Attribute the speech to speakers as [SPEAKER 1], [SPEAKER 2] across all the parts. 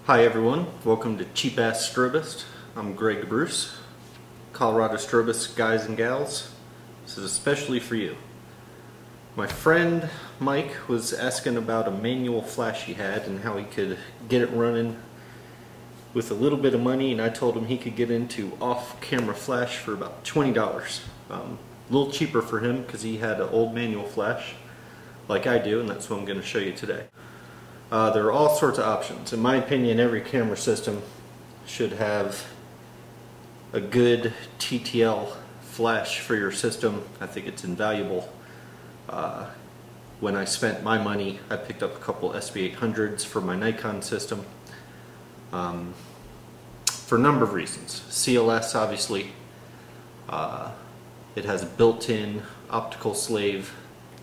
[SPEAKER 1] Hi everyone, welcome to Cheap Ass Strobist. I'm Greg Bruce, Colorado Strobist guys and gals. This is especially for you. My friend Mike was asking about a manual flash he had and how he could get it running with a little bit of money, and I told him he could get into off-camera flash for about $20. A little cheaper for him because he had an old manual flash like I do, and that's what I'm going to show you today. There are all sorts of options. In my opinion, every camera system should have a good TTL flash for your system. I think it's invaluable. When I spent my money, I picked up a couple SB800s for my Nikon system for a number of reasons. CLS, obviously. It has a built-in optical slave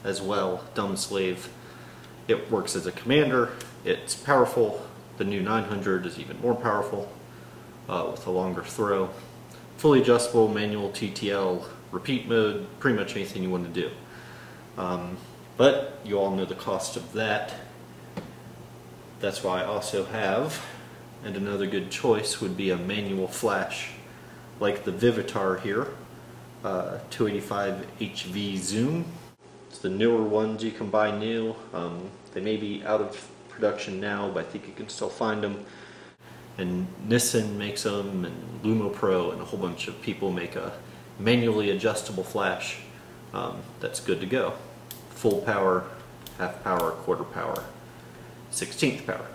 [SPEAKER 1] as well, dumb slave. It works as a commander, it's powerful. The new 900 is even more powerful with a longer throw. Fully adjustable, manual, TTL, repeat mode, pretty much anything you want to do. But you all know the cost of that. That's why I also have, and another good choice would be a manual flash like the Vivitar here, 285 HV zoom. It's the newer ones you can buy new. They may be out of production now, but I think you can still find them. And Nissan makes them, and LumoPro, and a whole bunch of people make a manually adjustable flash that's good to go. Full power, half power, quarter power, 16th power.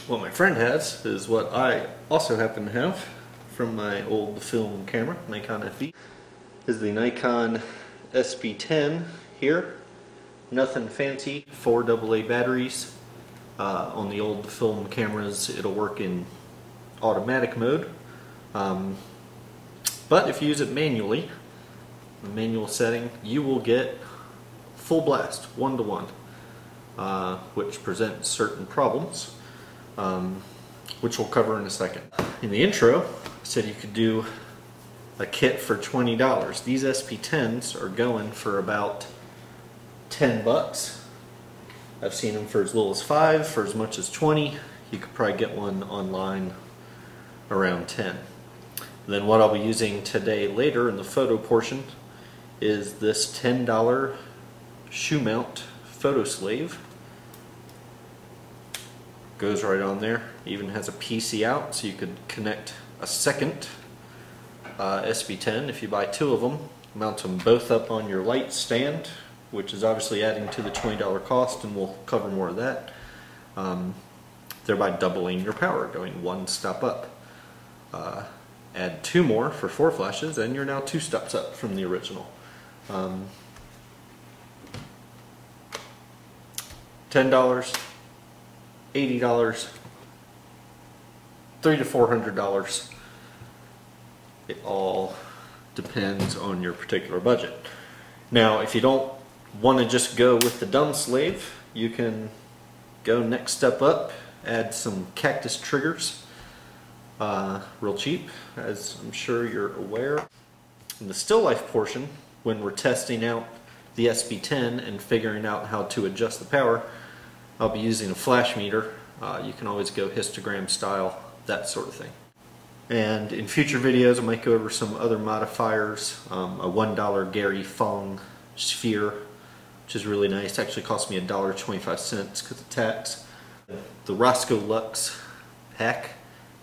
[SPEAKER 1] What my friend has is what I also happen to have from my old film camera, Nikon FE. This is the Nikon SP10 here. Nothing fancy, 4 AA batteries. On the old film cameras it'll work in automatic mode, but if you use it manually, the manual setting, you will get full blast, 1:1, which presents certain problems, which we'll cover in a second. In the intro, I said you could do a kit for $20. These SP10s are going for about $10. I've seen them for as little as $5, for as much as $20. You could probably get one online around $10. And then what I'll be using today later in the photo portion is this $10 shoe mount photo slave. Goes right on there. Even has a PC out, so you could connect a second SB10 if you buy 2 of them. Mount them both up on your light stand, which is obviously adding to the $20 cost, and we'll cover more of that. Thereby doubling your power, going 1 step up. Add 2 more for 4 flashes, and you're now 2 steps up from the original. $10, $80, $300 to $400. It all depends on your particular budget. Now, if you don't want to just go with the dumb slave, you can go next step up, add some cactus triggers, real cheap, as I'm sure you're aware. In the still life portion, when we're testing out the SB10 and figuring out how to adjust the power, I'll be using a flash meter. You can always go histogram style, that sort of thing. And in future videos I might go over some other modifiers, a $1 Gary Fong sphere, which is really nice. It actually cost me $1.25 because of tax. The Roscoe Lux pack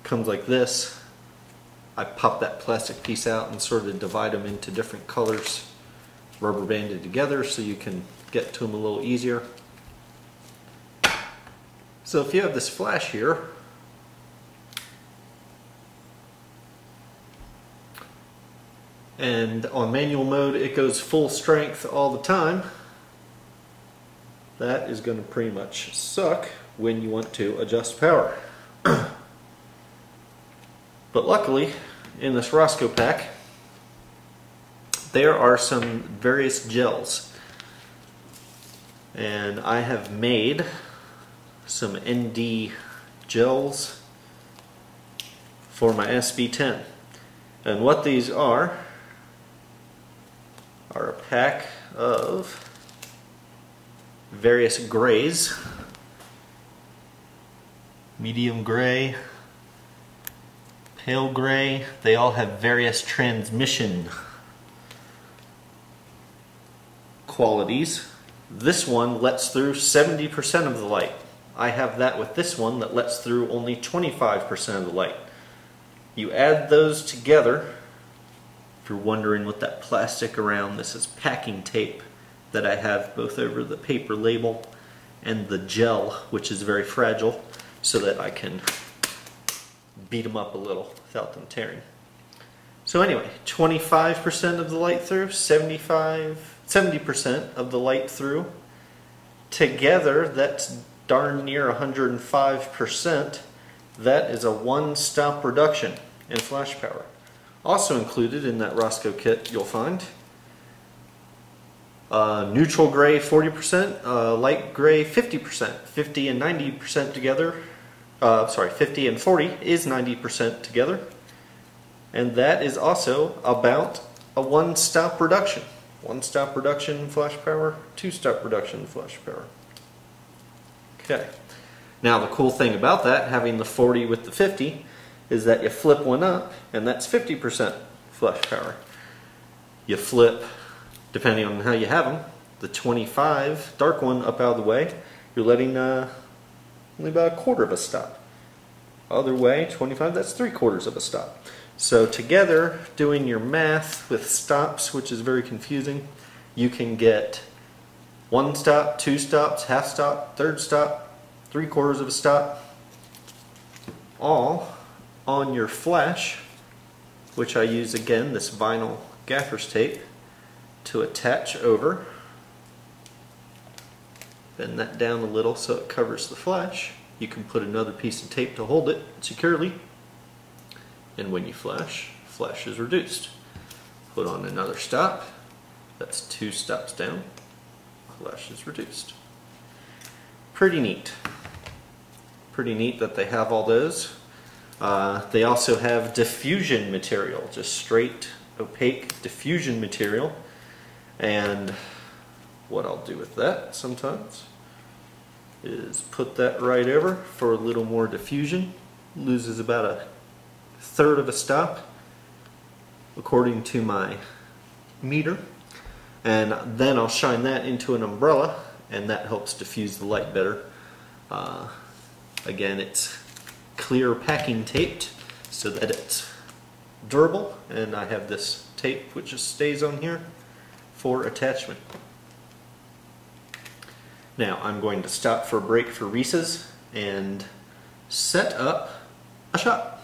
[SPEAKER 1] comes like this. I pop that plastic piece out and sort of divide them into different colors, rubber banded together so you can get to them a little easier. So if you have this flash here, and on manual mode it goes full strength all the time, that is going to pretty much suck when you want to adjust power. But luckily, in this Roscoe pack, there are some various gels. And I have made some ND gels for my SB10. And what these are a pack of various grays medium gray, pale gray. They all have various transmission qualities. This one lets through 70% of the light. I have that with this one that lets through only 25% of the light. You add those together. If you're wondering what that plastic around, this is packing tape that I have both over the paper label and the gel, which is very fragile, so that I can beat them up a little without them tearing. So anyway, 25% of the light through, 70% of the light through. Together, that's darn near 105%. That is a one-stop reduction in flash power. Also included in that Roscoe kit, you'll find neutral gray 40%, light gray 50%. 50 and 90% together. 50 and 40 is 90% together. And that is also about a one-stop reduction. One-stop reduction in flash power, two-stop reduction in flash power. Okay. Now the cool thing about that, having the 40 with the 50, is that you flip one up and that's 50% flash power. You flip, depending on how you have them, the 25 dark one up out of the way, you're letting only about a quarter of a stop. Other way, 25, that's 3/4 of a stop. So together, doing your math with stops, which is very confusing, you can get one stop, two stops, half stop, third stop, 3/4 of a stop, all on your flash, which I use again this vinyl gaffer's tape to attach over. Bend that down a little so it covers the flash. You can put another piece of tape to hold it securely, and when you flash, flash is reduced. Put on another stop, that's 2 stops down, flash is reduced. Pretty neat. Pretty neat that they have all those. They also have diffusion material, just straight opaque diffusion material. And what I'll do with that sometimes is put that right over for a little more diffusion. Loses about a third of a stop according to my meter. And then I'll shine that into an umbrella and that helps diffuse the light better. Again, it's clear packing taped so that it's durable, and I have this tape which just stays on here for attachment. Now I'm going to stop for a break for Reese's and set up a shot.